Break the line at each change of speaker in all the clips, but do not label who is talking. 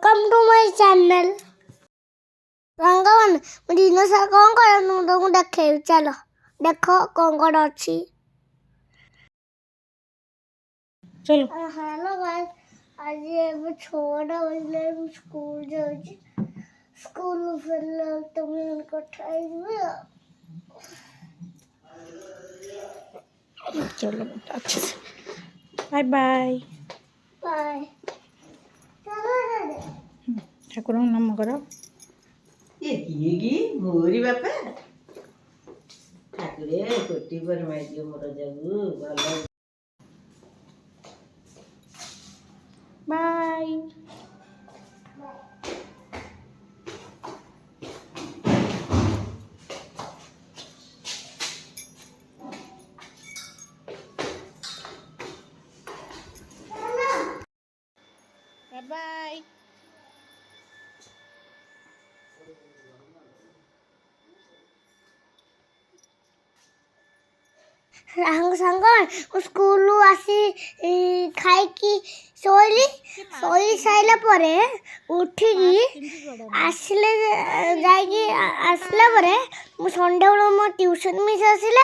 Welcome to my channel. रंगवन डिनोसर कौन कर तुमको देखे चलो देखो कौन कौन अच्छी
चलो
हेलो गाइस आज ये छोटा बजले स्कूल जाऊँ स्कूल फिर तुम्हें उनको ट्राई हुआ
चलो बेटा अच्छे से बाय बाय
बाय
ठाकुर नाम करो
ये की मोरी बापा ठाकुरे कोटी पर माइदियो मोर जागु भलो
बाय बाय
सांग स्कूल आसी खाई की सोइली सोई साइला परे उठिकी आसले जाइकी आसला परे मु संडे बेला मो ट्यूशन मिस आसिला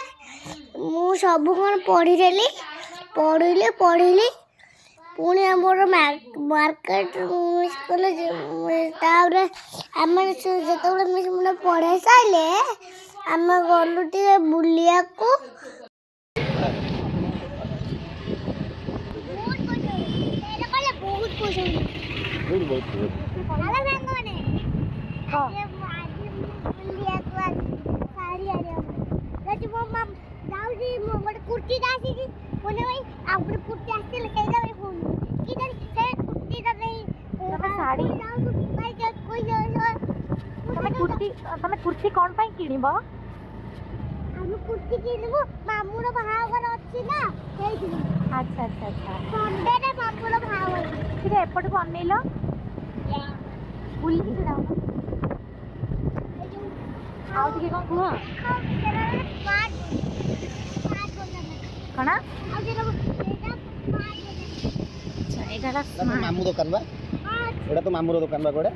मु सब कोन पढ़ी पढ़िली पुणी आमर मार्केट मिस कले तापर आम जो मिस मुझे पढ़े सारे आम गलु टे बुलिया को कुर्ती
कुर्ती कौन पाई किनिबो
हम कुर्ती किनबो मामूर बाहागर अछि ना सेही
अच्छा अच्छा अच्छा
संडे रे मामूर बाहागर
ठीक है एपट को अनेलो या बुली की जाओ आउ ठीक कोन कुह कणा
आ जे
अच्छा एटा
तो मामू दुकान बा एटा तो मामूर दुकान बा कोडे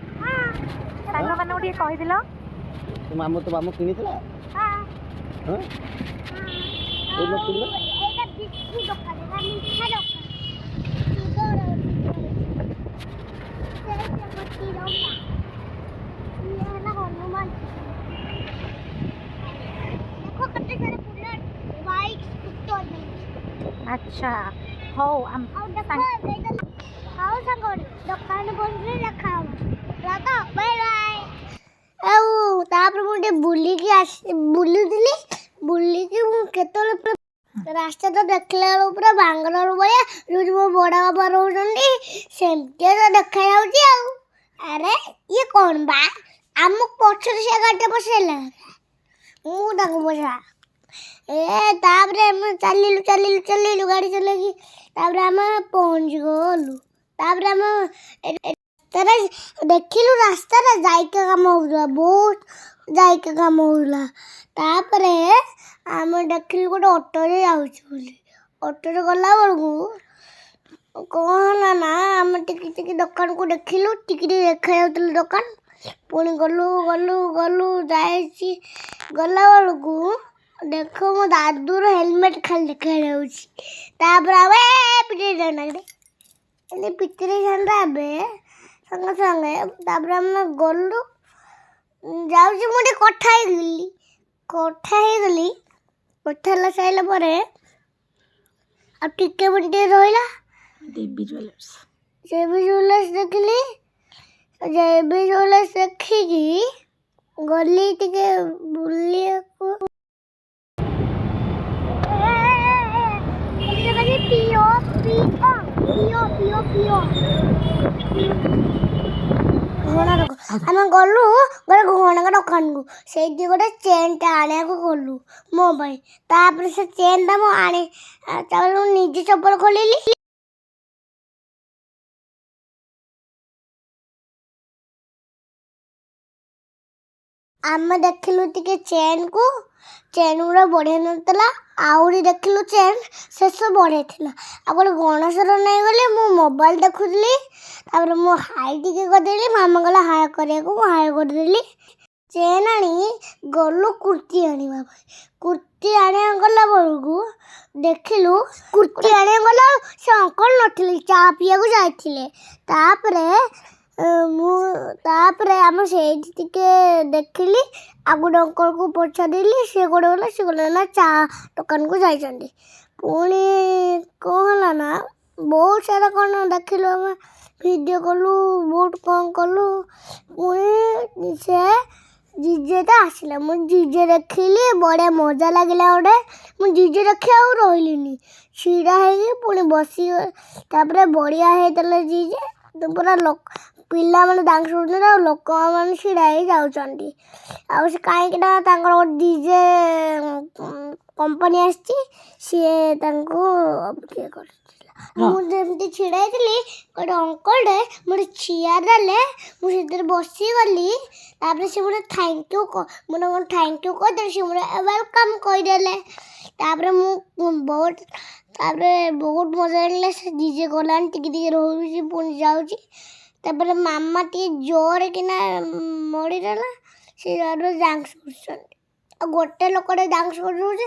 सांग माने ओडी कहि दिलो
तो मामू किनितला
हां
हां ए लोग किनिबा
एटा बिस्कुट दुकान है मिठा दुकान
अच्छा हो हम
दुकान बंद रखा बाय बाय ଆଉ ତାପରେ ମୁଁ ଟିକେ ବୁଲୁଥିଲି ବୁଲିକି ମୁଁ କେତେବେଳେ ରାସ୍ତା ତ ଦେଖିଲା ବେଳକୁ ପୁରା ବାଙ୍ଗଲୋର ଭଳିଆ ଯୋଉଠି ମୋ ବଡ଼ ବାପା ରହୁଛନ୍ତି ସେମିତିଆ ତ ଦେଖାଯାଉଛି ଆଉ ଆରେ ଇଏ କ'ଣ ବା ଆମ ପଛରେ ସେ ଗାଡ଼ିଟା ବସେଇଲା ମୁଁ ତାକୁ ବସା ତାପରେ ଆମେ ଚାଲିଲୁ ଗାଡ଼ି ଚଲେଇକି ତାପରେ ଆମେ ପହଞ୍ଚିଗଲୁ ତାପରେ ଆମେ ତାର ଦେଖିଲୁ ରାସ୍ତାରେ ଜାଇକା କାମ ହଉଥିଲା ବହୁତ ଜାଇକା କାମ ହଉଥିଲା ତାପରେ ଆମେ ଦେଖିଲୁ ଗୋଟେ ଅଟୋରେ ଯାଉଛି ବୋଲି ଅଟୋରେ ଗଲା ବେଳକୁ କ'ଣ ହେଲା ନା ଆମେ ଟିକେ ଦୋକାନକୁ ଦେଖିଲୁ ଟିକେ ଦେଖାଯାଉଥିଲା ଦୋକାନ ପୁଣି ଗଲୁ ଯାଇଛି ଗଲା ବେଳକୁ ଦେଖ ମୋ ଦାଦୁର ହେଲମେଟ୍ ଖାଲି ଦେଖାଯାଉଛି ତାପରେ ଆମେ ଏମିତି ପିଟିରେ ଥାନ୍ତା ଏବେ ସାଙ୍ଗେ ସାଙ୍ଗେ ତାପରେ ଆମେ ଗଲୁ ଯାଉଛି ମୁଁ ଟିକେ କଥା ହେଇଗଲି କଥା ହେଲା ସାରିଲା ପରେ ଆଉ ଟିକେ ମିନିଟ୍ ରହିଲା
देवी ज्वेलर्स
ଦେଖିଲି ଦେବୀ ଜ୍ୱେଲର୍ସ ଦେଖିକି ଗଲି ଟିକେ ବୁଲିବାକୁ ଆମେ ଗଲୁ ଗୋଟେ ଘଣକା ଦୋକାନକୁ ସେଇଠି ଗୋଟେ ଚେନ୍ଟା ଆଣିବାକୁ ଗଲୁ ମୋ ପାଇଁ ତାପରେ ସେ ଚେନ୍ଟା ମୁଁ ତାପରେ ମୁଁ ନିଜେ ଚପଲ ଖୋଲିଲି ଆମେ ଦେଖିଲୁ ଟିକେ ଚେନ୍ ଗୁଡ଼ା ବଢ଼ିଆ ନଥିଲା, ଆହୁରି ଦେଖିଲୁ ଚେନ୍ ଶେଷ ବଢ଼ିଆ ଥିଲା। ଆଉ ଗୋଟେ ଗଣେଶର ନେଇଗଲି, ମୁଁ ମୋବାଇଲ ଦେଖୁଥିଲି, ତାପରେ ମୁଁ ହାଇ ଟିକେ କରିଦେଲି, ମାମା କହିଲା ହାଇ କରିବାକୁ, ମୁଁ ହାଇ କରିଦେଲି। ଚେନ୍ ଆଣି ଗଲୁ କୁର୍ତ୍ତି ଆଣିବା ପାଇଁ। କୁର୍ତ୍ତି ଆଣିବାକୁ ଗଲା ବେଳକୁ ଦେଖିଲୁ କୁର୍ତ୍ତି ଆଣିବାକୁ ଗଲା ସେ ଅଙ୍କଲ ନଥିଲେ, ଚା ପିଇବାକୁ ଯାଇଥିଲେ। ତାପରେ ଆମେ ସେଇଠି ଟିକେ ଦେଖିଲି, ଆଉ ଗୋଟେ ଅଙ୍କଲକୁ ପଚାରିଲି, ସିଏ ଗୋଟେ ଗଲେ, ସିଏ ଗଲେ ନା ଚା ଦୋକାନକୁ ଯାଇଛନ୍ତି। ପୁଣି କ'ଣ ହେଲା ନା ବହୁତ ସାରା କ'ଣ ଦେଖିଲୁ, ଆମେ ଭିଡ଼ିଓ କଲୁ, ବହୁତ କ'ଣ କଲୁ। ପୁଣି ସେ ଜିଜେଟା ଆସିଲା, ମୁଁ ଜିଜେ ଦେଖିଲି, ବଢ଼ିଆ ମଜା ଲାଗିଲା ଗୋଟେ। ମୁଁ ଜିଜେ ଦେଖି ଆଉ ରହିଲିନି, ଛିଡ଼ା ହେଇକି ପୁଣି ବସି, ତାପରେ ବଢ଼ିଆ ହେଇଥିଲା ଜିଜେ। ପୁରା ପିଲାମାନେ ଡାନ୍ସ କରୁଛନ୍ତି, ଆଉ ଲୋକମାନେ ଛିଡ଼ା ହେଇ ଯାଉଛନ୍ତି। ଆଉ ସେ କାହିଁକି ନା ତାଙ୍କର ଗୋଟେ ଡିଜେ କମ୍ପାନୀ ଆସିଛି, ସିଏ ତାଙ୍କୁ ଇଏ କରିଥିଲା। ମୁଁ ଯେମିତି ଛିଡ଼ା ହେଇଥିଲି, ଗୋଟେ ଅଙ୍କଲଟେ ଗୋଟେ ଚେୟାର ଦେଲେ, ମୁଁ ସେଥିରେ ବସିଗଲି। ତାପରେ ସେ ମୋତେ ଥ୍ୟାଙ୍କ ୟୁ କହିଦେଲେ, ସେ ମୋତେ ୱେଲକମ୍ କହିଦେଲେ। ତାପରେ ବହୁତ ମଜା ଲାଗିଲା। ସେ ଡିଜେ ଗଲାଣି, ଟିକେ ଟିକେ ରହୁଛି, ପୁଣି ଯାଉଛି। ତାପରେ ମାମା ଟିକେ ଜୋରେ କିନା ମଡ଼ିଦେଲା, ସେ ଡାନ୍ସ କରୁଛନ୍ତି। ଆଉ ଗୋଟେ ଲୋକଟେ ଡାନ୍ସ କରୁଛି,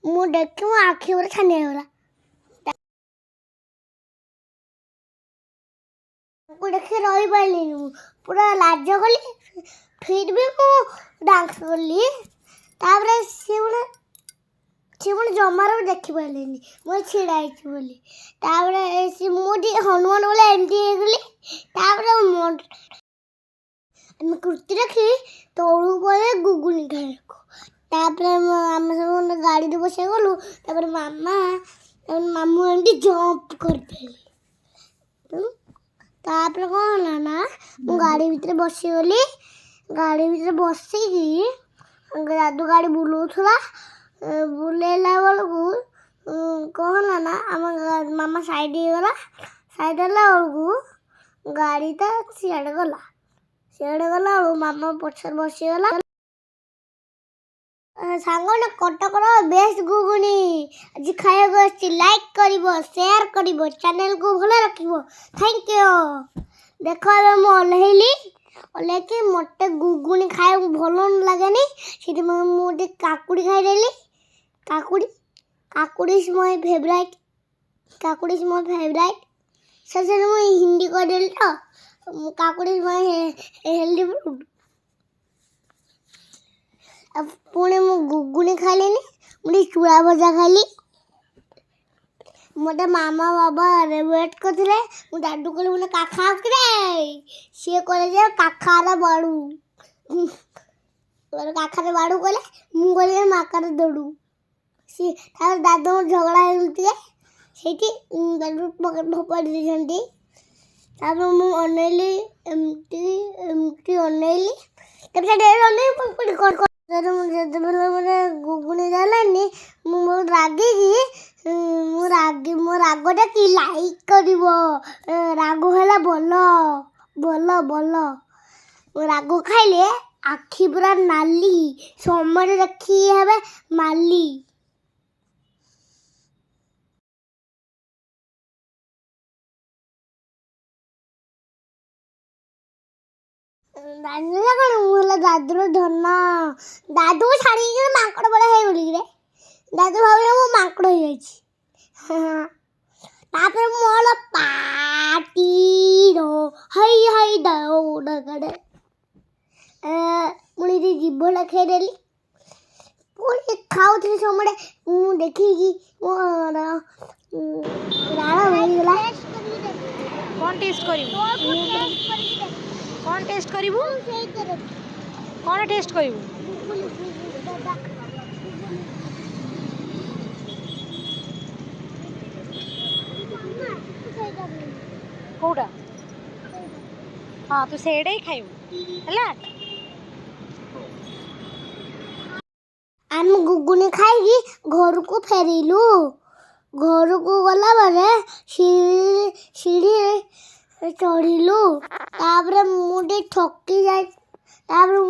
ମୁଁ ଦେଖି ମୋ ଆଖି ଉପରେ ଛାନି ହେଇଗଲା। ତାଙ୍କୁ ଦେଖି ରହିପାରିଲିନି, ମୁଁ ପୁରା ଲାଜ କଲି, ଫିର୍ ବି ମୁଁ ଡାନ୍ସ କଲି। ତାପରେ ସିଏ ପୁଣି ଜମାରୁ ଦେଖିପାରିଲିନି, ମୁଁ ଛିଡ଼ା ହେଇଛି ବୋଲି। ତାପରେ ମୁଁ ଟିକେ ହନୁମାନ ବୋଲେ ଏମିତି ହେଇଗଲି। ତାପରେ ଆମେ କୁର୍ତ୍ତି ରଖି ତଳକୁ ପଳେଇ ଗୁଗୁନି ଖାଇବାକୁ। ତାପରେ ଆମେ ସବୁ ଗାଡ଼ିରେ ବସିବାକୁ ଗଲୁ। ତାପରେ ମାମୁଁ ଏମିତି ଜମ୍ପ କରିଦେଲି। ତାପରେ କ'ଣ ହେଲା ନା ମୁଁ ଗାଡ଼ି ଭିତରେ ବସିଗଲି। ଗାଡ଼ି ଭିତରେ ବସିକି ଦାଦୁ ଗାଡ଼ି ବୁଲଉଥିଲା, ବୁଲେଇଲା ବେଳକୁ କ'ଣ ହେଲା ନା ଆମ ମାମା ସାଇଡ଼ ହେଇଗଲା। ସାଇଡ଼ ହେଲା ବେଳକୁ ଗାଡ଼ିଟା ସିଆଡ଼େ ଗଲା ବେଳକୁ ମାମା ପଛରେ ବସିଗଲା। ସାଙ୍ଗମାନେ କଟକର ବେଷ୍ଟ ଗୁଗୁନି ଆଜି ଖାଇବାକୁ ଆସିଛି। ଲାଇକ୍ କରିବ, ସେୟାର କରିବ, ଚ୍ୟାନେଲକୁ ଭଲ ରଖିବ। Thank you. ଦେଖ ଏବେ ମୁଁ ଓହ୍ଲେଇକି ମୋତେ ଗୁଗୁନି ଖାଇବାକୁ ଭଲ ଲାଗେନି, ସେଥିପାଇଁ ମୁଁ ଟିକେ କାକୁଡ଼ି ଖାଇଦେଲି। କାକୁଡ଼ି ଇଜ୍ ମାଇ ଫେଭରାଇଟ୍। ସେଥିରେ ମୁଁ ହିନ୍ଦୀ କହିଦେଲି ତ, କାକୁଡ଼ି ଇଜ୍ ମାଇ ହେଲ୍ଦି ଫୁଡ୍। ପୁଣି ମୁଁ ଗୁଗୁନି ଖାଇଲିନି, ମୁଁ ଟିକେ ଚୁଡ଼ା ଭଜା ଖାଇଲି। ମୋତେ ମାମା ବାବା ୱେଟ୍ କରିଥିଲେ। ମୁଁ ଦାଦୁ କହିଲି ମୋତେ କାଖା କିରେ, ସିଏ କହିଲେ ଯେ କାଖାରେ ବାଡ଼ୁ। କାଖାରେ ବାଡ଼ୁ କହିଲେ, ମୁଁ କହିଲି ମାକାରେ ଦୌଡ଼ୁ। ତାପରେ ଦାଦୁ ଝଗଡ଼ା ହେଇଥିଲେ, ସେଇଠି ଦାଦୁ ଫୋପାଡ଼ି ଦେଇଛନ୍ତି। ତାପରେ ମୁଁ ଅନେଇଲି, ଏମିତି ଅନେଇଲି। ତାପରେ ଯେତେବେଳେ ମୋତେ ଗୁଗୁନି ଦେଲାନି, ମୁଁ ବହୁତ ରାଗିକି ମୋ ରାଗଟା କି ଲାଇକ୍ କରିବ, ରାଗ ହେଲା ଭଲ। ରାଗ ଖାଇଲେ ଆଖି ପୁରା ନାଲି, ସମୟରେ ଦେଖି ହେବେ ମାଲି। ଜାଣିଲା କ'ଣ ମୁଁ ହେଲା ଦାଦୁର ଧନ। ଦାଦୁକୁ ଛାଡ଼ିକି ମାଙ୍କଡ଼ ଭଳିଆ ହେଇଗଲି କିରେ। ଦାଦୁ ଭାବିଲେ ମୁଁ ମାଙ୍କଡ଼ ହେଇଯାଇଛି। ତାପରେ ମୋର ପାଟିର ହାଇ ଦୌଡ଼ଗଡ଼େ ପୁଣି ଜିଭଟା ଖାଇଦେଲି। ପୁଣି ଖାଉଥିଲି ସମୟରେ ମୁଁ ଦେଖିକି ମୋର ରାଣ ହେଇଗଲା।
କ'ଣ ଟେଷ୍ଟ କରିବୁ? କ'ଣ ଟେଷ୍ଟ କରିବୁ? କ'ଣ ଟେଷ୍ଟ କରିବୁ? କେଉଁଟା? ହଁ ତୁ ସେଇଟା ହିଁ ଖାଇବୁ ହେଲା।
ଆମେ ଗୁଗୁନି ଖାଇକି ଘରକୁ ଫେରିଲୁ। ଘରକୁ ଗଲା ପରେ ସିଢ଼ିରେ ଚଢ଼ିଲୁ। ତାପରେ ମୁଁ ଟିକେ ଥକି ଯାଇ, ତାପରେ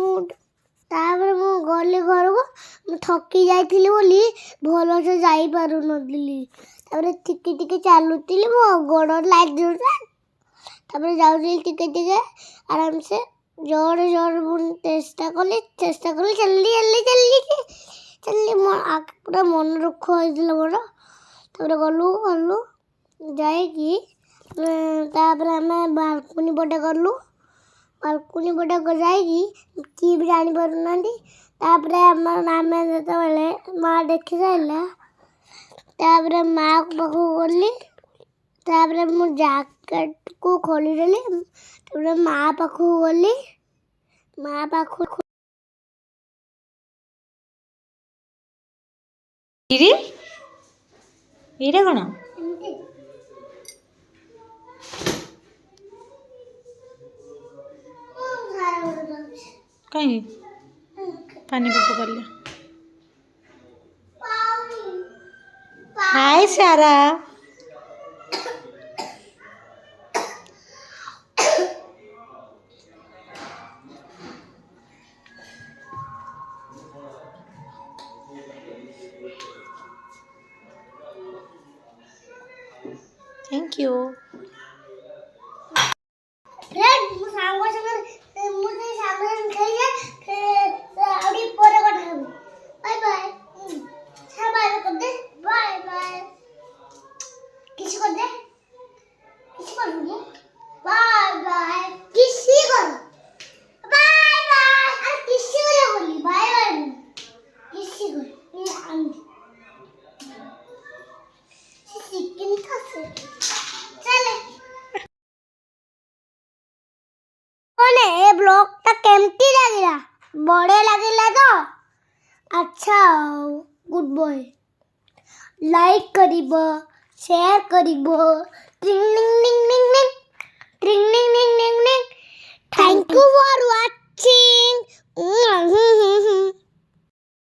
ତାପରେ ମୁଁ ଗଲି ଘରକୁ। ମୁଁ ଥକି ଯାଇଥିଲି ବୋଲି ଭଲସେ ଯାଇପାରୁନଥିଲି। ତାପରେ ଟିକେ ଟିକେ ଚାଲୁଥିଲି, ମୋ ଗୋଡ଼ ଲାଗିଯାଉଥିଲା। ତାପରେ ଯାଉଥିଲି ଟିକେ ଟିକେ ଆରାମସେ ଜୋରେ ଜୋରେ ମୁଁ ଚେଷ୍ଟା କଲି ଚାଲିଲି ମୋ ପୁରା ମନ ଦୁଃଖ ହେଇଥିଲା ମୋର। ତାପରେ ଗଲୁ ଯାଇକି ତାପରେ ଆମେ ବାଲକୁନି ପଟେ ଗଲୁ। ବାଲକୁନି ପଟେ ଯାଇକି କିଏ ବି ଜାଣିପାରୁନାହାନ୍ତି। ତାପରେ ଆମେ ଯେତେବେଳେ ମା ଦେଖି ସାରିଲା, ତାପରେ ମା ପାଖକୁ ଗଲି। ତାପରେ ମୁଁ ଜ୍ୟାକେଟକୁ ଖୋଲିଦେଲି। ତାପରେ ମା ପାଖକୁ ଗଲି। ମା ପାଖକୁ
ଇରେ ଏଇଟା କ'ଣ?
ଏମିତି
କାହିଁକି ପାନି ପପୁ କଲେ? ହାय ସାରା। Thank you.
फ्रेंड ମୁଁ ସାଙ୍ଗ ସାଙ୍ଗରେ ମୁଁ ସେଇ ସାଙ୍ଗ ସାଙ୍ଗରେ ଖେଳିଯାଏ। ଆଉ ଟିକେ ପରେ କଥା ହେବି। Bye bye. ବାଏ କରିଦେ। Bye bye. କିଛି କରିଦେ। କିଛି କରିବୁ? Bye bye. କିଛି କର। Bye bye. ଆରେ କିଛି କର ବୋଲି। Bye bye. କିଛି କର। ଚିକେନ ଖାସେ। ଚାଲେ। ମାନେ ଏ ବ୍ଲଗଟା କେମିତି ଲାଗିଲା? ବଢ଼ିଆ ଲାଗିଲା ତ? ଆଚ୍ଛା, ଗୁଡ୍ ବୟ। ଲାଇକ୍ କରିବ, ସେୟାର କରିବ। Thank you for watching.